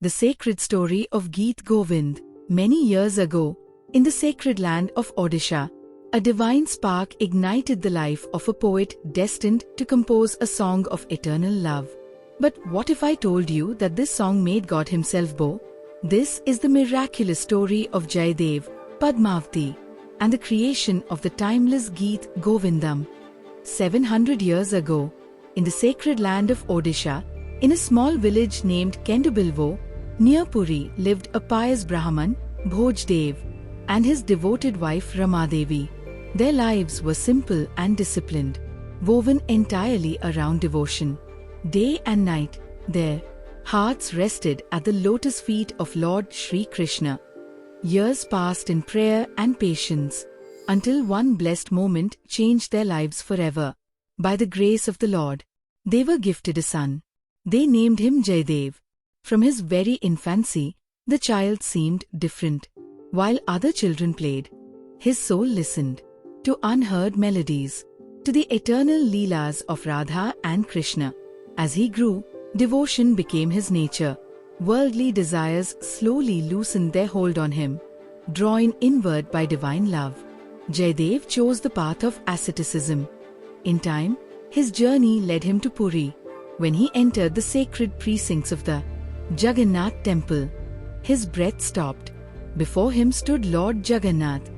the sacred story of Git Govind. Many years ago, in the sacred land of Odisha, a divine spark ignited the life of a poet destined to compose a song of eternal love. But what if I told you that this song made God himself bow? This is the miraculous story of Jayadeva, Padmavati, and the creation of the timeless Git Govindam. 700 years ago, in the sacred land of Odisha, in a small village named Kendubilvo, near Puri, lived a pious Brahman, Bhojdev, and his devoted wife Ramadevi. Their lives were simple and disciplined, woven entirely around devotion. Day and night, their hearts rested at the lotus feet of Lord Sri Krishna. Years passed in prayer and patience, until one blessed moment changed their lives forever. By the grace of the Lord, they were gifted a son. They named him Jayadeva. From his very infancy, the child seemed different. While other children played, his soul listened to unheard melodies, to the eternal leelas of Radha and Krishna. As he grew, devotion became his nature. Worldly desires slowly loosened their hold on him. Drawn inward by divine love, Jayadeva chose the path of asceticism. In time, his journey led him to Puri. When he entered the sacred precincts of the Jagannath temple, his breath stopped. Before him stood Lord Jagannath,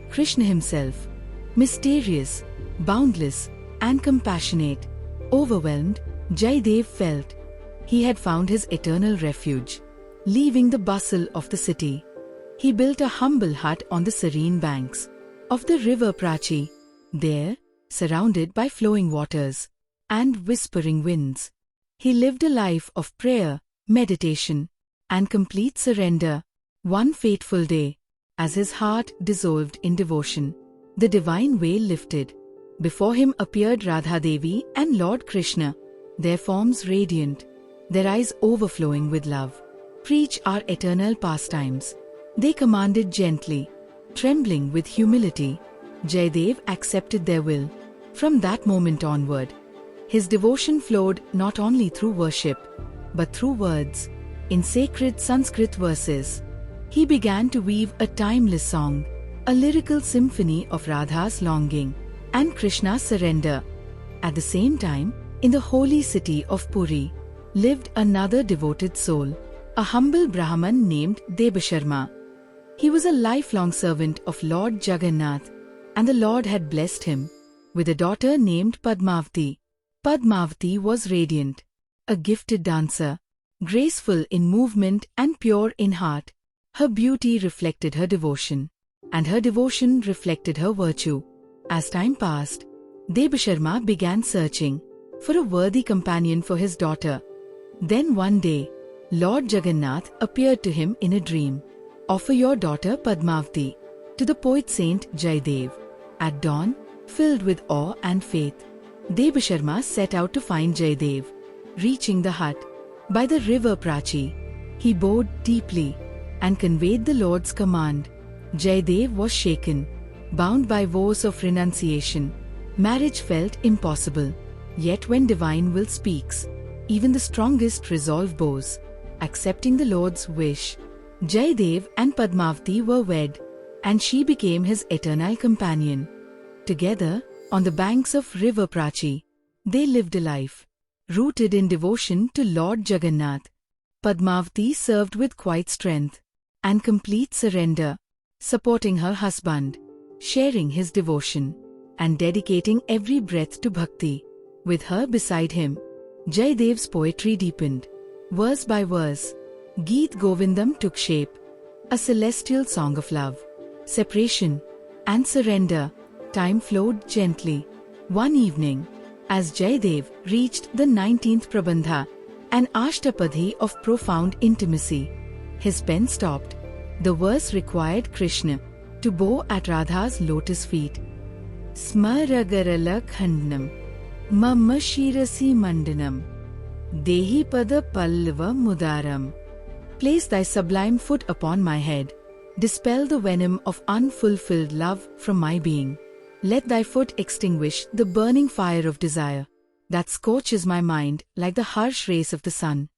Krishna himself, mysterious, boundless, and compassionate. Overwhelmed, Jayadeva felt he had found his eternal refuge. Leaving the bustle of the city, he built a humble hut on the serene banks of the river Prachi. There, surrounded by flowing waters and whispering winds, he lived a life of prayer, meditation, and complete surrender. One fateful day, as his heart dissolved in devotion, the divine veil lifted. Before him appeared Radha Devi and Lord Krishna, their forms radiant, their eyes overflowing with love. "Preach our eternal pastimes," they commanded gently. Trembling with humility, Jayadeva accepted their will. From that moment onward, his devotion flowed not only through worship, but through words. In sacred Sanskrit verses, he began to weave a timeless song, a lyrical symphony of Radha's longing and Krishna's surrender. At the same time, in the holy city of Puri, lived another devoted soul, a humble Brahman named Debasharma. He was a lifelong servant of Lord Jagannath, and the Lord had blessed him with a daughter named Padmavati. Padmavati was radiant, a gifted dancer, graceful in movement and pure in heart. Her beauty reflected her devotion, and her devotion reflected her virtue. As time passed, Debasharma began searching for a worthy companion for his daughter. Then one day, Lord Jagannath appeared to him in a dream. "Offer your daughter Padmavati to the poet saint Jayadeva." At dawn, filled with awe and faith, Debasharma set out to find Jayadeva. Reaching the hut by the river Prachi, he bowed deeply and conveyed the Lord's command. Jayadeva was shaken, bound by vows of renunciation. Marriage felt impossible. Yet when divine will speaks, even the strongest resolve bows. Accepting the Lord's wish, Jayadeva and Padmavati were wed, and she became his eternal companion. Together, on the banks of river Prachi, they lived a life rooted in devotion to Lord Jagannath. Padmavati served with quiet strength and complete surrender, supporting her husband, sharing his devotion, and dedicating every breath to bhakti. With her beside him, Jayadeva's poetry deepened. Verse by verse, Git Govindam took shape, a celestial song of love, separation, and surrender. Time flowed gently. One evening, as Jayadeva reached the 19th Prabandha, an Ashtapadhi of profound intimacy, his pen stopped. The verse required Krishna to bow at Radha's lotus feet. Smaragarala khandnam, mamma shirasi mandanam, dehi pada pallava mudaram. Place thy sublime foot upon my head. Dispel the venom of unfulfilled love from my being. Let thy foot extinguish the burning fire of desire that scorches my mind like the harsh rays of the sun.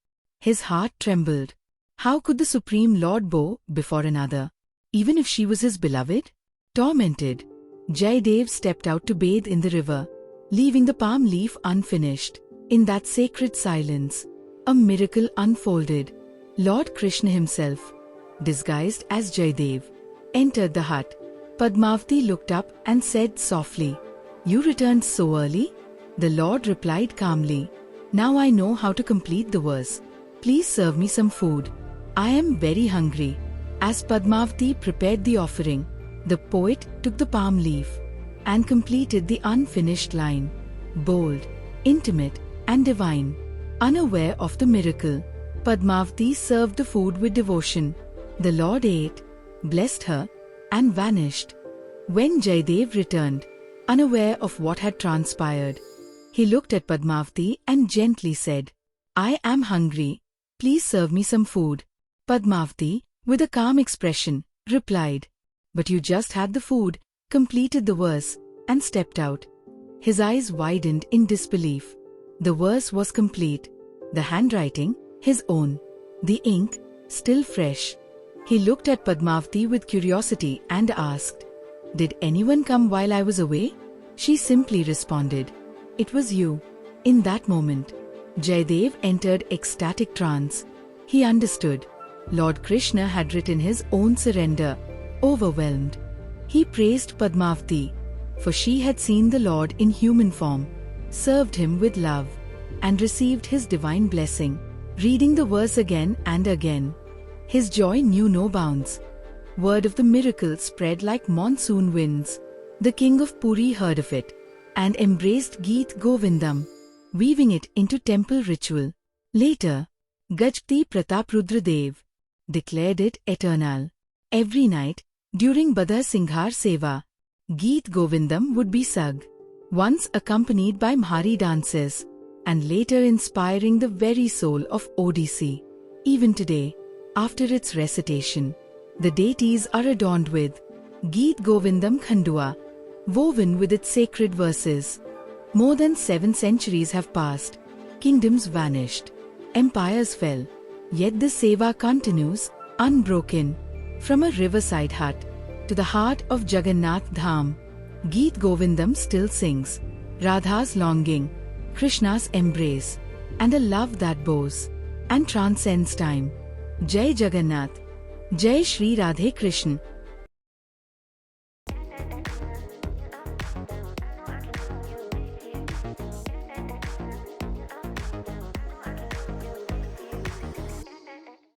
His heart trembled. How could the Supreme Lord bow before another, even if she was his beloved? Tormented, Jayadeva stepped out to bathe in the river, leaving the palm leaf unfinished. In that sacred silence, a miracle unfolded. Lord Krishna himself, disguised as Jayadeva, entered the hut. Padmavati looked up and said softly, "You returned so early?" The Lord replied calmly, "Now I know how to complete the verse. Please serve me some food. I am very hungry." As Padmavati prepared the offering, the poet took the palm leaf and completed the unfinished line. Bold, intimate, and divine. Unaware of the miracle, Padmavati served the food with devotion. The Lord ate, blessed her, and vanished. When Jayadeva returned, unaware of what had transpired, he looked at Padmavati and gently said, "I am hungry. Please serve me some food." Padmavati, with a calm expression, replied, "But you just had the food," completed the verse, and stepped out. His eyes widened in disbelief. The verse was complete. The handwriting, his own. The ink, still fresh. He looked at Padmavati with curiosity and asked, "Did anyone come while I was away?" She simply responded, "It was you." In that moment, Jayadeva entered ecstatic trance. He understood. Lord Krishna had written his own surrender. Overwhelmed, he praised Padmavati, for she had seen the Lord in human form, served him with love, and received his divine blessing. Reading the verse again and again, his joy knew no bounds. Word of the miracle spread like monsoon winds. The king of Puri heard of it and embraced Git Govindam, weaving it into temple ritual. Later, Gajpati Pratap Rudradev declared it eternal. Every night, during Badasinghara Seva, Git Govindam would be sung, once accompanied by Mahari dances, and later inspiring the very soul of Odissi. Even today, after its recitation, the deities are adorned with Git Govindam Khandua, woven with its sacred verses. More than 7 centuries have passed, kingdoms vanished, empires fell, yet the seva continues, unbroken. From a riverside hut to the heart of Jagannath Dham, Git Govindam still sings Radha's longing, Krishna's embrace, and a love that bows and transcends time. Jai Jagannath, Jai Shri Radhe Krishna.